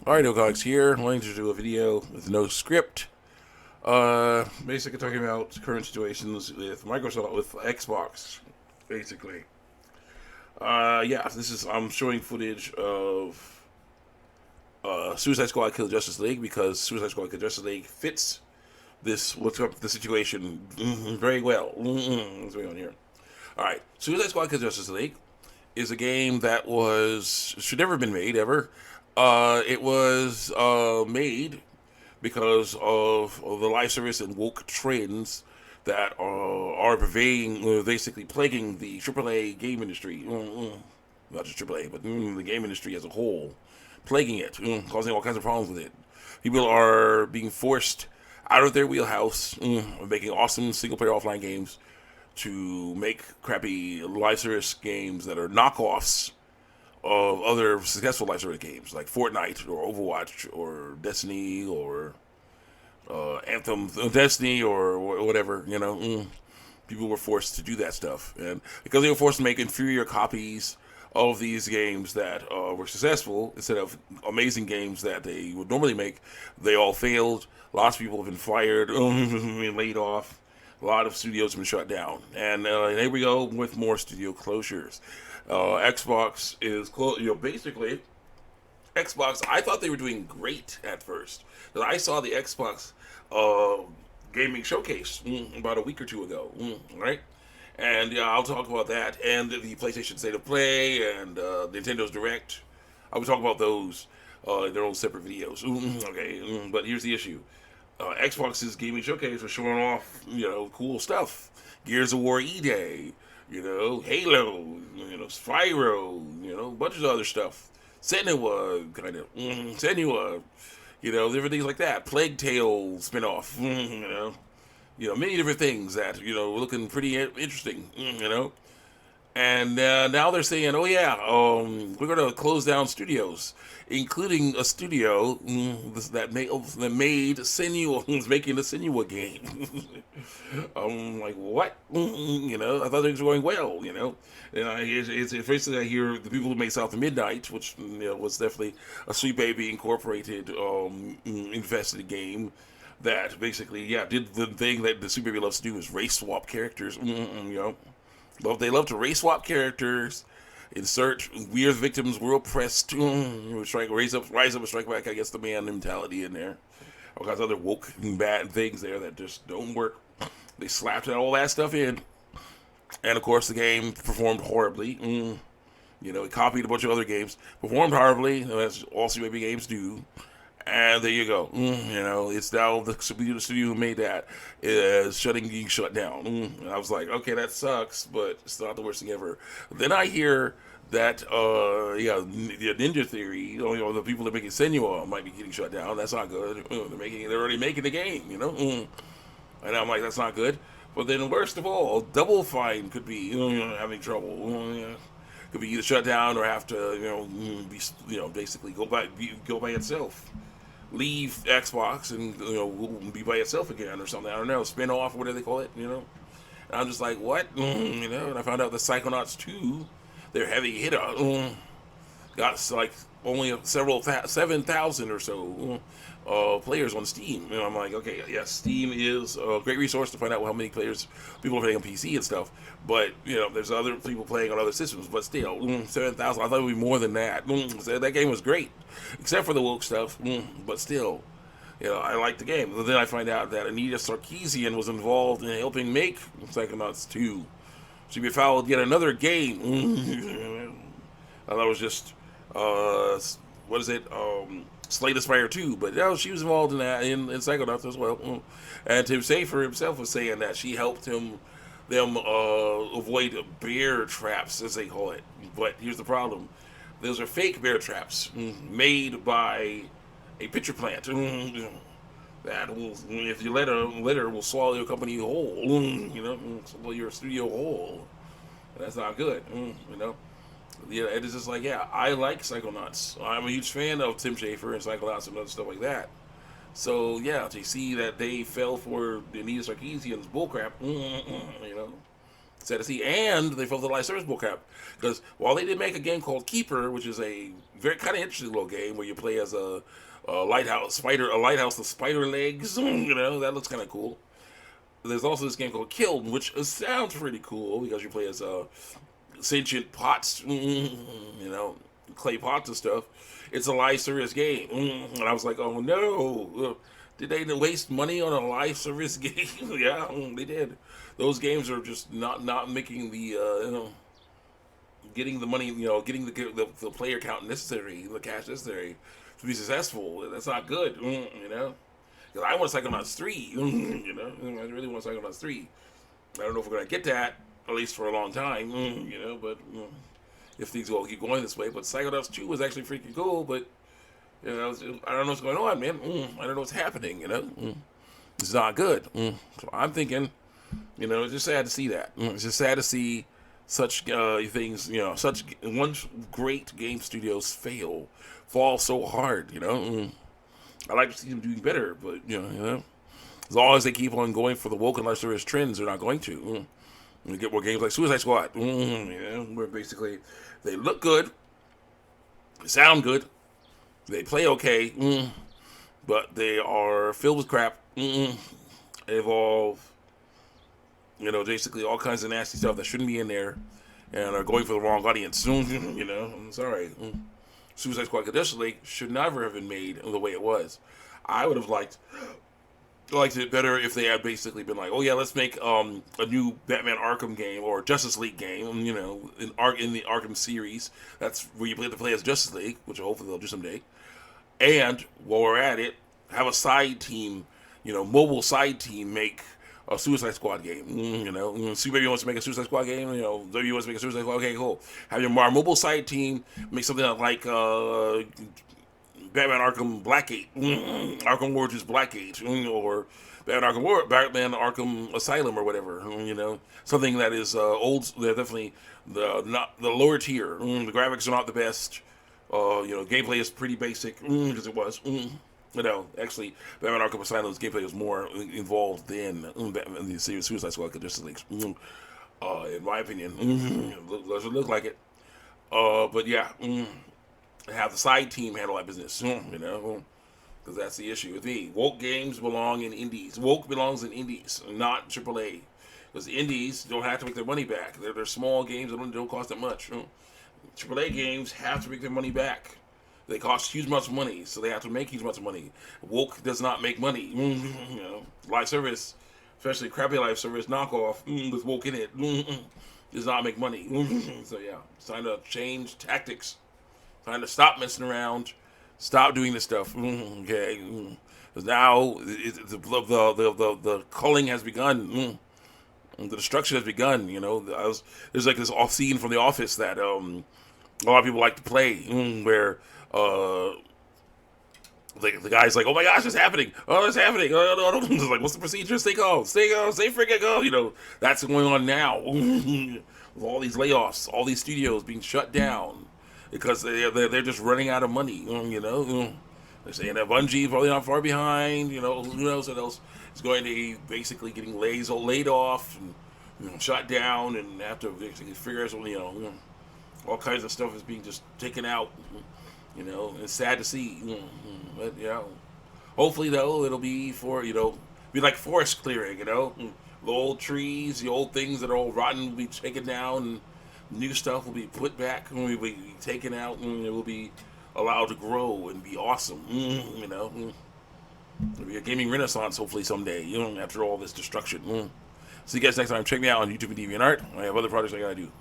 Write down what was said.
Alright, Ogogs here. I'm going to do a video with no script. Basically talking about current situations with Microsoft, with Xbox, basically. Yeah, I'm showing footage of Suicide Squad Kill Justice League because Suicide Squad Kill Justice League fits what's up the situation very well. What's going on here? Alright, Suicide Squad Kill Justice League is a game that should never have been made ever. It was made because of the live service and woke trends that are pervading, basically plaguing the AAA game industry. Not just AAA, but the game industry as a whole, plaguing it, causing all kinds of problems with it. People are being forced out of their wheelhouse, making awesome single player offline games to make crappy live service games that are knockoffs of other successful live service games like Fortnite or Overwatch or Destiny or Anthem, Destiny or whatever. People were forced to do that stuff, and because they were forced to make inferior copies of these games that were successful instead of amazing games that they would normally make, they all failed. Lots of people have been fired, been laid off. A lot of studios have been shut down, and here we go with more studio closures. Xbox is basically Xbox. I thought they were doing great at first. I saw the Xbox uh, gaming showcase about a week or two ago, right? And yeah, I'll talk about that and the PlayStation State of Play and Nintendo's Direct. I will talk about those in their own separate videos. Okay, but here's the issue: Xbox's gaming showcase was showing off, cool stuff. Gears of War E-Day, Halo, Spyro, a bunch of other stuff. Senua, Senua, different things like that. Plague Tale spinoff, many different things that, were looking pretty interesting, And now they're saying, oh yeah, we're going to close down studios, including a studio that made Senua, is making a Senua game. I'm like, what? I thought things were going well, And it's basically I hear the people who made South of Midnight, which was definitely a Sweet Baby Incorporated invested game that basically, yeah, did the thing that the Sweet Baby loves to do is race swap characters, they love to race swap characters, insert weird victims were oppressed, rise up and strike back against the man mentality in there. All kinds of other woke and bad things there that just don't work. They slapped all that stuff in, and of course the game performed horribly. It copied a bunch of other games, performed horribly, as all CBB games do. And there you go. It's now the studio who made that is being shut down. And I was like, okay, that sucks, but it's not the worst thing ever. Then I hear that, the Ninja Theory, the people that make it Senua might be getting shut down. That's not good. They're already making the game, And I'm like, that's not good. But then, worst of all, Doublefine could be, having trouble. Could be either shut down or have to, basically go by itself, leave Xbox and be by itself again or something. I don't know, spin off, whatever they call it. And I'm just like, what? And I found out the Psychonauts 2, their heavy hitter, got like only 7,000 or so players on Steam. And I'm like, okay, yes, Steam is a great resource to find out how many people are playing on PC and stuff. But there's other people playing on other systems. But still, 7,000. I thought it would be more than that. So that game was great, except for the woke stuff. But still, I liked the game. But then I find out that Anita Sarkeesian was involved in helping make Psychonauts 2. She befouled yet another game. I thought it was just what is it? Slay the Spire 2, but she was involved in that in Psychonauts as well. And Tim Schafer himself was saying that she helped them avoid bear traps, as they call it. But here's the problem: those are fake bear traps made by a pitcher plant that will, if you let her, will swallow your company whole. Swallow your studio whole. That's not good. It is just like, yeah, I like Psychonauts. I'm a huge fan of Tim Schafer and Psychonauts and other stuff like that. So yeah, to see that they fell for Anita Sarkeesian's bullcrap, Sad to see, and they filled the live service bullcrap because while they did make a game called Keeper, which is a very kind of interesting little game where you play as a lighthouse with spider legs, that looks kind of cool. There's also this game called Killed, which sounds pretty cool because you play as sentient pots, clay pots and stuff. It's a live service game, and I was like, oh no. Did they waste money on a live service game? Yeah, they did. Those games are just not making the getting the money, getting the player count necessary, the cash necessary to be successful. That's not good, Because I want Psychonauts 3, I really want Psychonauts 3. I don't know if we're gonna get that at least for a long time, but if things will keep going this way. But Psychonauts 2 was actually freaking cool, but. I don't know what's going on, man. I don't know what's happening, It's not good. So I'm thinking, it's just sad to see that. It's just sad to see such things, such once great game studios fall so hard, I like to see them doing better, but, as long as they keep on going for the woke and live service trends, they're not going to. We get more games like Suicide Squad, where basically they look good, they sound good, they play okay, but they are filled with crap. Involve, basically all kinds of nasty stuff that shouldn't be in there, and are going for the wrong audience. I'm sorry. Suicide Squad Justice League should never have been made the way it was. I would have liked it better if they had basically been like, oh yeah, let's make a new Batman Arkham game or Justice League game, in the Arkham series. That's where you play as Justice League, which hopefully they'll do someday. And while we're at it, have a side team, mobile side team make a Suicide Squad game. Maybe wants to make a Suicide Squad game. W wants to make a Suicide Squad. Okay, cool. Have your mobile side team make something like Batman Arkham Blackgate, Arkham Origins Blackgate, or Batman Arkham Asylum or whatever. Something that is old. They're definitely not the lower tier. The graphics are not the best. Gameplay is pretty basic because it was. Actually, Batman Arkham Asylum's gameplay was more involved than the Suicide Squad Justice League. In my opinion, doesn't look like it. But yeah, have the side team handle that business. Because that's the issue with me. Woke games belong in indies. Woke belongs in indies, not AAA. Because indies don't have to make their money back. They're small games that don't cost that much. AAA games have to make their money back. They cost huge amounts of money, so they have to make huge amounts of money. Woke does not make money. Live service, especially crappy live service knockoff with woke in it, does not make money. So yeah, it's time to change tactics. Time to stop messing around. Stop doing this stuff. Okay, because now the culling has begun. The destruction has begun. There's like this off scene from The Office that a lot of people like to play, where the guy's like, "Oh my gosh, it's happening! Oh, it's happening! Oh, no. It's like, what's the procedure? Stay calm, stay freaking calm." That's going on now with all these layoffs, all these studios being shut down because they're just running out of money. They're saying that Bungie probably not far behind. Who knows what else is going to be basically getting laid off and shut down, and have to figure out all kinds of stuff is being just taken out. It's sad to see. But hopefully though it'll be for be like forest clearing. The old trees, the old things that are all rotten will be taken down, and new stuff will be put back and will be taken out, and it will be allowed to grow and be awesome. It'll be a gaming renaissance hopefully someday. After all this destruction. See you guys next time. Check me out on YouTube and DeviantArt. I have other projects I gotta do.